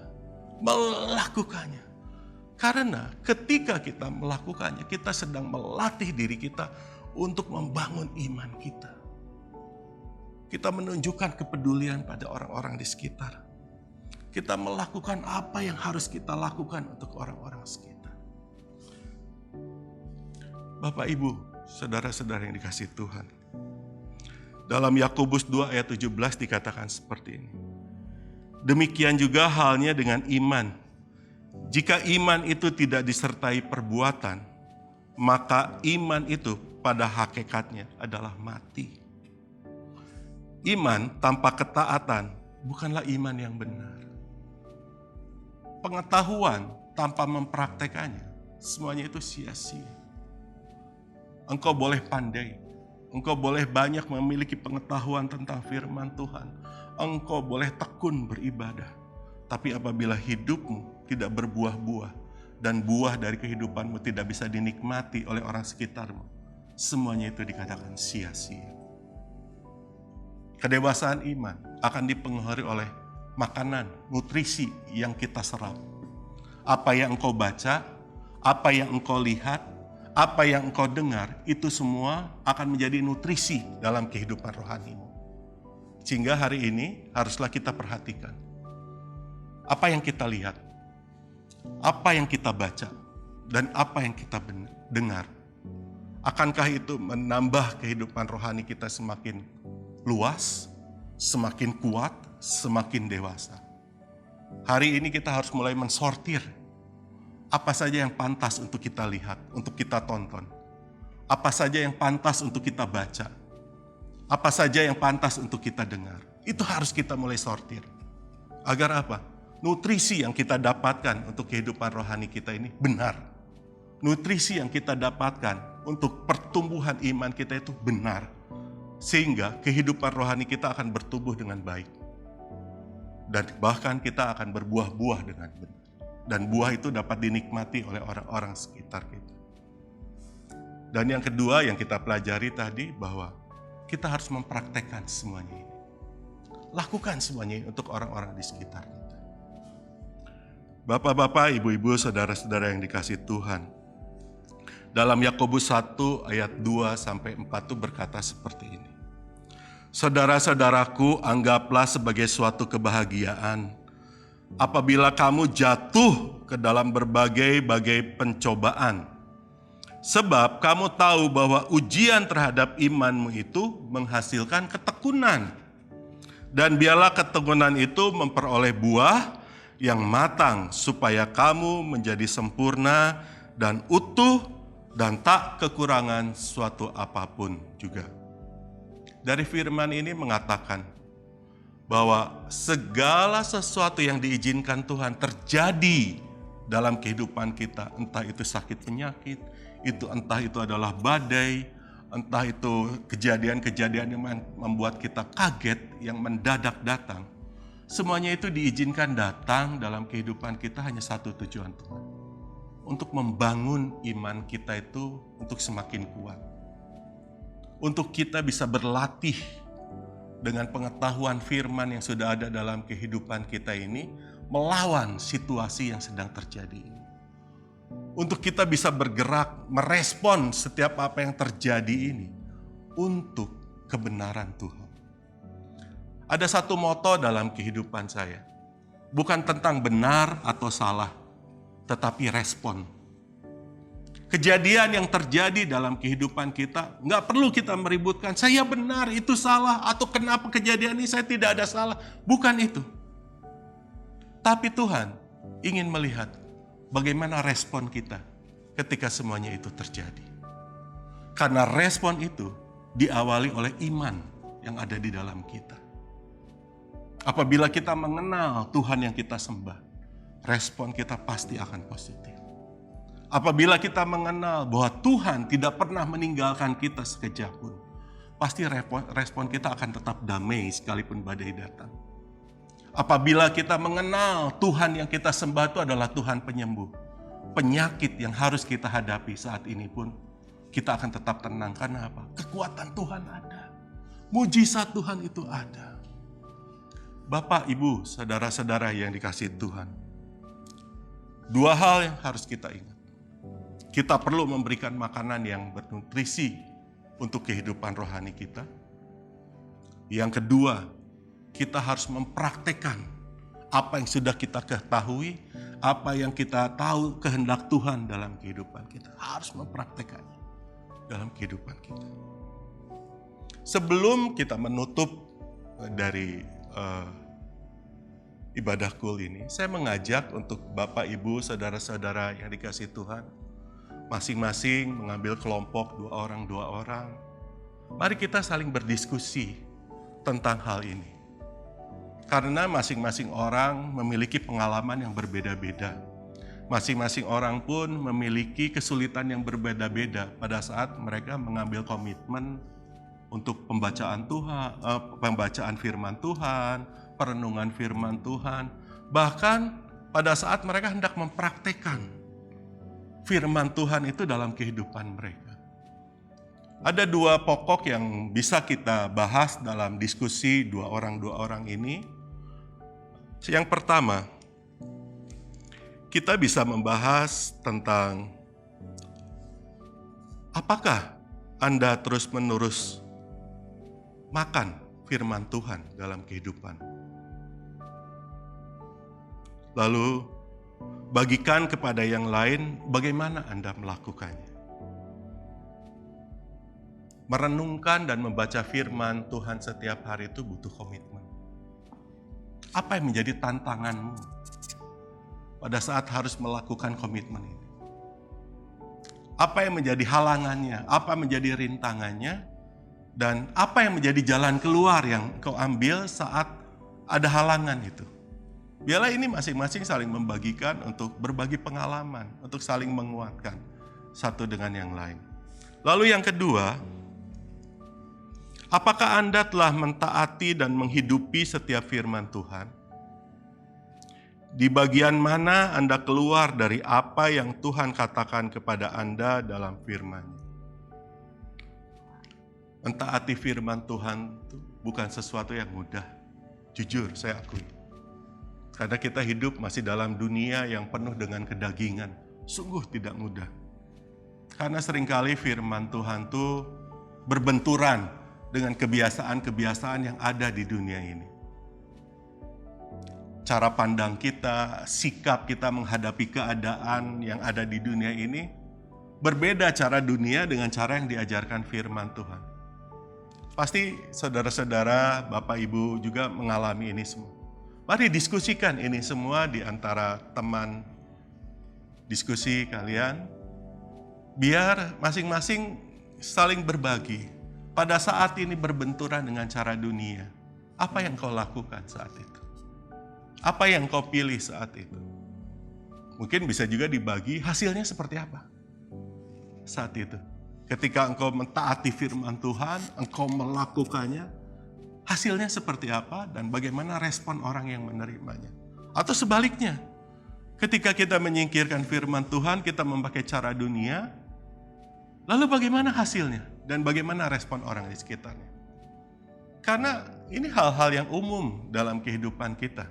Karena ketika kita melakukannya, kita sedang melatih diri kita untuk membangun iman kita. Kita menunjukkan kepedulian pada orang-orang di sekitar. Kita melakukan apa yang harus kita lakukan untuk orang-orang sekitar. Bapak, Ibu, saudara-saudara yang dikasihi Tuhan. Dalam Yakobus 2 ayat 17 dikatakan seperti ini. Demikian juga halnya dengan iman. Jika iman itu tidak disertai perbuatan, maka iman itu pada hakikatnya adalah mati. Iman tanpa ketaatan bukanlah iman yang benar. Pengetahuan tanpa mempraktekannya, semuanya itu sia-sia. Engkau boleh pandai, engkau boleh banyak memiliki pengetahuan tentang firman Tuhan. Engkau boleh tekun beribadah. Tapi apabila hidupmu tidak berbuah-buah dan buah dari kehidupanmu tidak bisa dinikmati oleh orang sekitarmu, semuanya itu dikatakan sia-sia. Kedewasaan iman akan dipengaruhi oleh makanan, nutrisi yang kita serap. Apa yang engkau baca, apa yang engkau lihat, apa yang engkau dengar, itu semua akan menjadi nutrisi dalam kehidupan rohanimu. Sehingga hari ini haruslah kita perhatikan. Apa yang kita lihat, apa yang kita baca, dan apa yang kita dengar. Akankah itu menambah kehidupan rohani kita semakin luas, semakin kuat, semakin dewasa? Hari ini kita harus mulai mensortir apa saja yang pantas untuk kita lihat, untuk kita tonton. Apa saja yang pantas untuk kita baca. Apa saja yang pantas untuk kita dengar. Itu harus kita mulai sortir. Agar apa? Nutrisi yang kita dapatkan untuk kehidupan rohani kita ini benar. Nutrisi yang kita dapatkan untuk pertumbuhan iman kita itu benar, sehingga kehidupan rohani kita akan bertumbuh dengan baik. Dan bahkan kita akan berbuah-buah dengan benar. Dan buah itu dapat dinikmati oleh orang-orang sekitar kita. Dan yang kedua yang kita pelajari tadi, bahwa kita harus mempraktekkan semuanya ini. Lakukan semuanya ini untuk orang-orang di sekitar kita. Bapak-bapak, ibu-ibu, saudara-saudara yang dikasihi Tuhan, dalam Yakobus 1 ayat 2-4 itu berkata seperti ini. Saudara-saudaraku, anggaplah sebagai suatu kebahagiaan apabila kamu jatuh ke dalam berbagai-bagai pencobaan. Sebab kamu tahu bahwa ujian terhadap imanmu itu menghasilkan ketekunan. Dan biarlah ketekunan itu memperoleh buah yang matang, supaya kamu menjadi sempurna dan utuh dan tak kekurangan suatu apapun juga. Dari firman ini mengatakan bahwa segala sesuatu yang diizinkan Tuhan terjadi dalam kehidupan kita, entah itu sakit penyakit, entah itu adalah badai, entah itu kejadian-kejadian yang membuat kita kaget, yang mendadak datang, semuanya itu diizinkan datang dalam kehidupan kita hanya satu tujuan Tuhan. Untuk membangun iman kita itu untuk semakin kuat. Untuk kita bisa berlatih dengan pengetahuan firman yang sudah ada dalam kehidupan kita ini, melawan situasi yang sedang terjadi ini. Untuk kita bisa bergerak, merespon setiap apa yang terjadi ini untuk kebenaran Tuhan. Ada satu moto dalam kehidupan saya, bukan tentang benar atau salah, tetapi respon. Kejadian yang terjadi dalam kehidupan kita, nggak perlu kita meributkan, saya benar, itu salah, atau kenapa kejadian ini saya tidak ada salah. Bukan itu. Tapi Tuhan ingin melihat bagaimana respon kita ketika semuanya itu terjadi. Karena respon itu diawali oleh iman yang ada di dalam kita. Apabila kita mengenal Tuhan yang kita sembah, respon kita pasti akan positif. Apabila kita mengenal bahwa Tuhan tidak pernah meninggalkan kita sekejap pun, pasti respon kita akan tetap damai sekalipun badai datang. Apabila kita mengenal Tuhan yang kita sembah itu adalah Tuhan penyembuh, penyakit yang harus kita hadapi saat ini pun kita akan tetap tenang. Karena apa? Kekuatan Tuhan ada. Mujizat Tuhan itu ada. Bapak, Ibu, saudara-saudara yang dikasihi Tuhan, dua hal yang harus kita ingat. Kita perlu memberikan makanan yang bernutrisi untuk kehidupan rohani kita. Yang kedua, kita harus mempraktekkan apa yang sudah kita ketahui, apa yang kita tahu kehendak Tuhan dalam kehidupan kita. Harus mempraktekannya dalam kehidupan kita. Sebelum kita menutup dari ibadah kul ini, saya mengajak untuk Bapak, Ibu, saudara-saudara yang dikasihi Tuhan, masing-masing mengambil kelompok 2 orang. Mari kita saling berdiskusi tentang hal ini. Karena masing-masing orang memiliki pengalaman yang berbeda-beda. Masing-masing orang pun memiliki kesulitan yang berbeda-beda pada saat mereka mengambil komitmen untuk pembacaan Tuhan, pembacaan firman Tuhan, perenungan firman Tuhan. Bahkan pada saat mereka hendak mempraktekkan firman Tuhan itu dalam kehidupan mereka. Ada 2 pokok yang bisa kita bahas dalam diskusi 2 orang ini. Yang pertama, kita bisa membahas tentang apakah Anda terus-menerus makan firman Tuhan dalam kehidupan. Lalu, bagikan kepada yang lain bagaimana Anda melakukannya. Merenungkan dan membaca firman Tuhan setiap hari itu butuh komitmen. Apa yang menjadi tantanganmu pada saat harus melakukan komitmen ini? Apa yang menjadi halangannya? Apa menjadi rintangannya? Dan apa yang menjadi jalan keluar yang kau ambil saat ada halangan itu? Biarlah ini masing-masing saling membagikan untuk berbagi pengalaman, untuk saling menguatkan satu dengan yang lain. Lalu yang kedua, apakah Anda telah mentaati dan menghidupi setiap firman Tuhan? Di bagian mana Anda keluar dari apa yang Tuhan katakan kepada Anda dalam firman-Nya? Mentaati firman Tuhan itu bukan sesuatu yang mudah. Jujur, saya akui. Karena kita hidup masih dalam dunia yang penuh dengan kedagingan. Sungguh tidak mudah. Karena seringkali firman Tuhan itu berbenturan dengan kebiasaan-kebiasaan yang ada di dunia ini. Cara pandang kita, sikap kita menghadapi keadaan yang ada di dunia ini, berbeda cara dunia dengan cara yang diajarkan firman Tuhan. Pasti saudara-saudara, Bapak Ibu juga mengalami ini semua. Mari diskusikan ini semua di antara teman diskusi kalian, biar masing-masing saling berbagi. Pada saat ini berbenturan dengan cara dunia, apa yang kau lakukan saat itu? Apa yang kau pilih saat itu? Mungkin bisa juga dibagi hasilnya seperti apa saat itu. Ketika engkau mentaati firman Tuhan, engkau melakukannya, hasilnya seperti apa dan bagaimana respon orang yang menerimanya. Atau sebaliknya, ketika kita menyingkirkan firman Tuhan, kita memakai cara dunia, lalu bagaimana hasilnya dan bagaimana respon orang di sekitarnya. Karena ini hal-hal yang umum dalam kehidupan kita.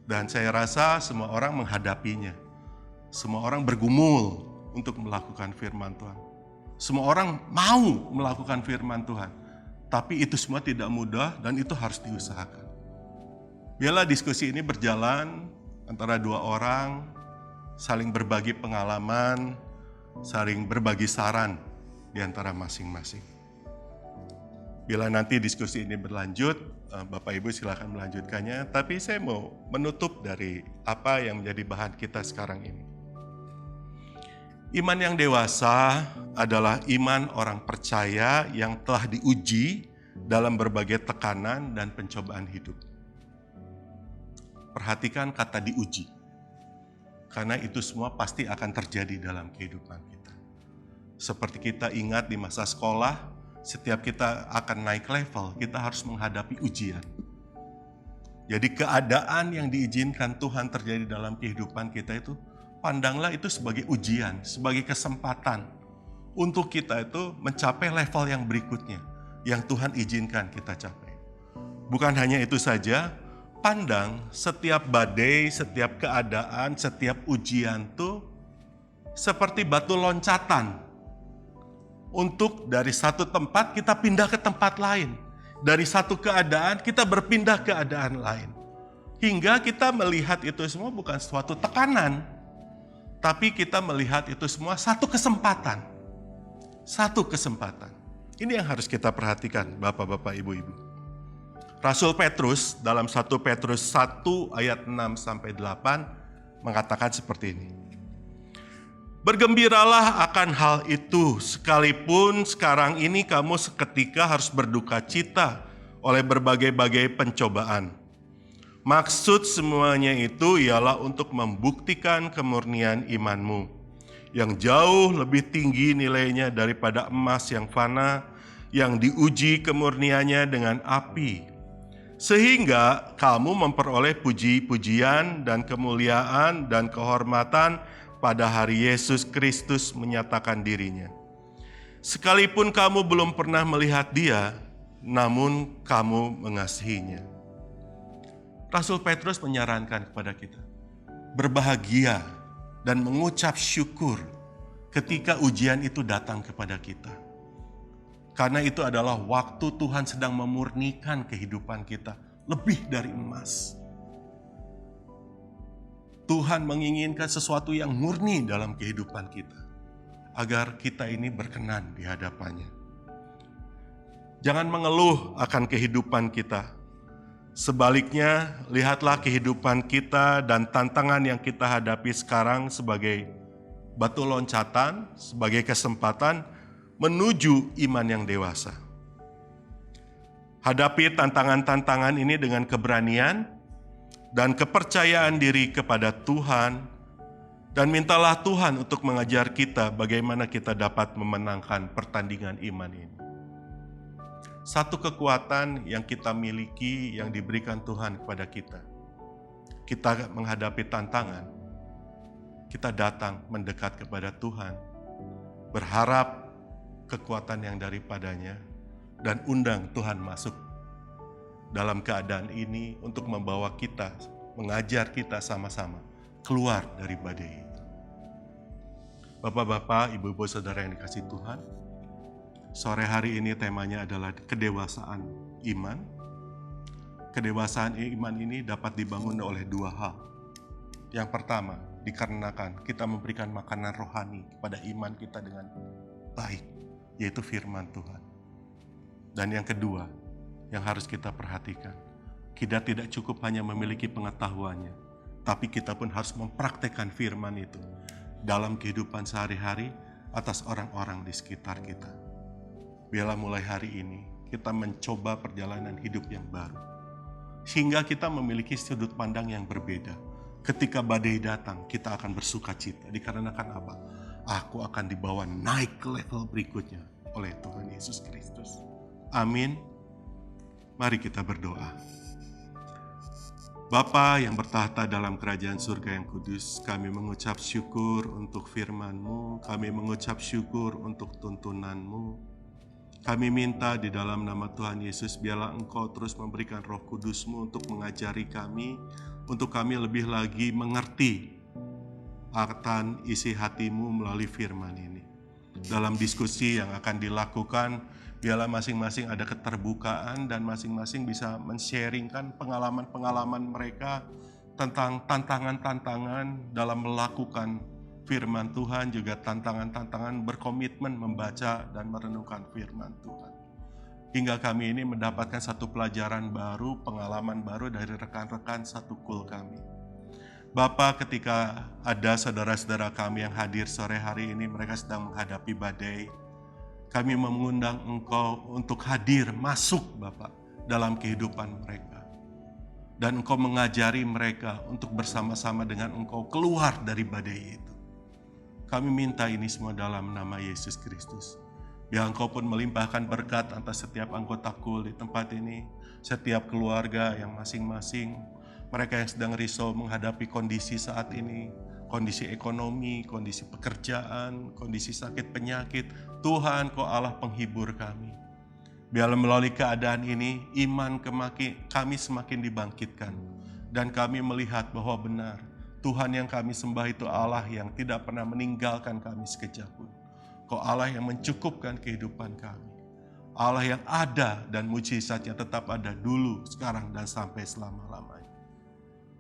Dan saya rasa semua orang menghadapinya. Semua orang bergumul untuk melakukan firman Tuhan. Semua orang mau melakukan firman Tuhan. Tapi itu semua tidak mudah dan itu harus diusahakan. Biarlah diskusi ini berjalan antara dua orang, saling berbagi pengalaman, saling berbagi saran di antara masing-masing. Bila nanti diskusi ini berlanjut, Bapak Ibu silakan melanjutkannya, tapi saya mau menutup dari apa yang menjadi bahan kita sekarang ini. Iman yang dewasa adalah iman orang percaya yang telah diuji dalam berbagai tekanan dan pencobaan hidup. Perhatikan kata diuji, karena itu semua pasti akan terjadi dalam kehidupan kita. Seperti kita ingat di masa sekolah, setiap kita akan naik level, kita harus menghadapi ujian. Jadi keadaan yang diizinkan Tuhan terjadi dalam kehidupan kita itu, pandanglah itu sebagai ujian, sebagai kesempatan untuk kita itu mencapai level yang berikutnya, yang Tuhan izinkan kita capai. Bukan hanya itu saja, pandang setiap badai, setiap keadaan, setiap ujian itu seperti batu loncatan. Untuk dari satu tempat kita pindah ke tempat lain. Dari satu keadaan kita berpindah ke keadaan lain. Hingga kita melihat itu semua bukan suatu tekanan, tapi kita melihat itu semua satu kesempatan. Satu kesempatan. Ini yang harus kita perhatikan, Bapak-bapak, Ibu-ibu. Rasul Petrus dalam 1 Petrus 1 ayat 6-8 mengatakan seperti ini. Bergembiralah akan hal itu, sekalipun sekarang ini kamu seketika harus berduka cita oleh berbagai-bagai pencobaan. Maksud semuanya itu ialah untuk membuktikan kemurnian imanmu, yang jauh lebih tinggi nilainya daripada emas yang fana, yang diuji kemurniannya dengan api. Sehingga kamu memperoleh puji-pujian dan kemuliaan dan kehormatan pada hari Yesus Kristus menyatakan dirinya. Sekalipun kamu belum pernah melihat Dia, namun kamu mengasihinya. Rasul Petrus menyarankan kepada kita, berbahagia dan mengucap syukur ketika ujian itu datang kepada kita. Karena itu adalah waktu Tuhan sedang memurnikan kehidupan kita, lebih dari emas. Tuhan menginginkan sesuatu yang murni dalam kehidupan kita, agar kita ini berkenan di hadapannya. Jangan mengeluh akan kehidupan kita. Sebaliknya, lihatlah kehidupan kita dan tantangan yang kita hadapi sekarang sebagai batu loncatan, sebagai kesempatan menuju iman yang dewasa. Hadapi tantangan-tantangan ini dengan keberanian dan kepercayaan diri kepada Tuhan, Dan mintalah Tuhan untuk mengajar kita bagaimana kita dapat memenangkan pertandingan iman ini. Satu kekuatan yang kita miliki, yang diberikan Tuhan kepada kita. Kita menghadapi tantangan, kita datang mendekat kepada Tuhan, berharap kekuatan yang daripadanya, dan undang Tuhan masuk dalam keadaan ini untuk membawa kita, mengajar kita sama-sama keluar dari badai itu. Bapak-bapak, ibu-ibu, saudara yang dikasihi Tuhan, sore hari ini temanya adalah kedewasaan iman. Kedewasaan iman ini dapat dibangun oleh dua hal. Yang pertama, dikarenakan kita memberikan makanan rohani kepada iman kita dengan baik, yaitu firman Tuhan. Dan yang kedua, yang harus kita perhatikan, kita tidak cukup hanya memiliki pengetahuannya, tapi kita pun harus mempraktekkan firman itu dalam kehidupan sehari-hari atas orang-orang di sekitar kita. Biarlah mulai hari ini kita mencoba perjalanan hidup yang baru, sehingga kita memiliki sudut pandang yang berbeda. Ketika badai datang, kita akan bersuka cita. Dikarenakan apa? Aku akan dibawa naik ke level berikutnya oleh Tuhan Yesus Kristus. Amin. Mari kita berdoa. Bapa yang bertahta dalam kerajaan surga yang kudus, kami mengucap syukur untuk firman-Mu, kami mengucap syukur untuk tuntunan-Mu. Kami minta di dalam nama Tuhan Yesus, biarlah Engkau terus memberikan Roh Kudus-Mu untuk mengajari kami, untuk kami lebih lagi mengerti akan isi hati-Mu melalui firman ini. Dalam diskusi yang akan dilakukan, biarlah masing-masing ada keterbukaan dan masing-masing bisa men-sharingkan pengalaman-pengalaman mereka tentang tantangan-tantangan dalam melakukan firman Tuhan, juga tantangan-tantangan berkomitmen membaca dan merenungkan firman Tuhan. Hingga kami ini mendapatkan satu pelajaran baru, pengalaman baru dari rekan-rekan satu kul kami. Bapa, ketika ada saudara-saudara kami yang hadir sore hari ini, mereka sedang menghadapi badai, kami mengundang Engkau untuk hadir, masuk Bapak dalam kehidupan mereka. Dan Engkau mengajari mereka untuk bersama-sama dengan Engkau keluar dari badai itu. Kami minta ini semua dalam nama Yesus Kristus. Biar Engkau pun melimpahkan berkat atas setiap anggota kul di tempat ini, setiap keluarga yang masing-masing, mereka yang sedang risau menghadapi kondisi saat ini, kondisi ekonomi, kondisi pekerjaan, kondisi sakit penyakit. Tuhan, Kau Allah penghibur kami. Biarlah melalui keadaan ini, iman kami semakin dibangkitkan. Dan kami melihat bahwa benar, Tuhan yang kami sembah itu Allah yang tidak pernah meninggalkan kami sekejap pun. Kau Allah yang mencukupkan kehidupan kami. Allah yang ada dan mujizatnya tetap ada dulu, sekarang, dan sampai selama-lamanya.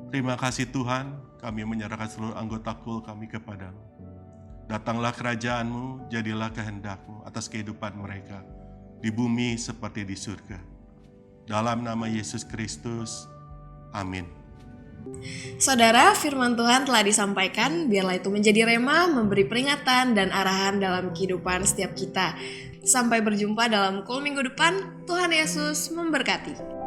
Terima kasih Tuhan, kami menyerahkan seluruh anggota kul kami kepadamu. Datanglah kerajaan-Mu, jadilah kehendak-Mu atas kehidupan mereka, di bumi seperti di surga. Dalam nama Yesus Kristus, amin. Saudara, firman Tuhan telah disampaikan, biarlah itu menjadi rema, memberi peringatan dan arahan dalam kehidupan setiap kita. Sampai berjumpa dalam kul minggu depan, Tuhan Yesus memberkati.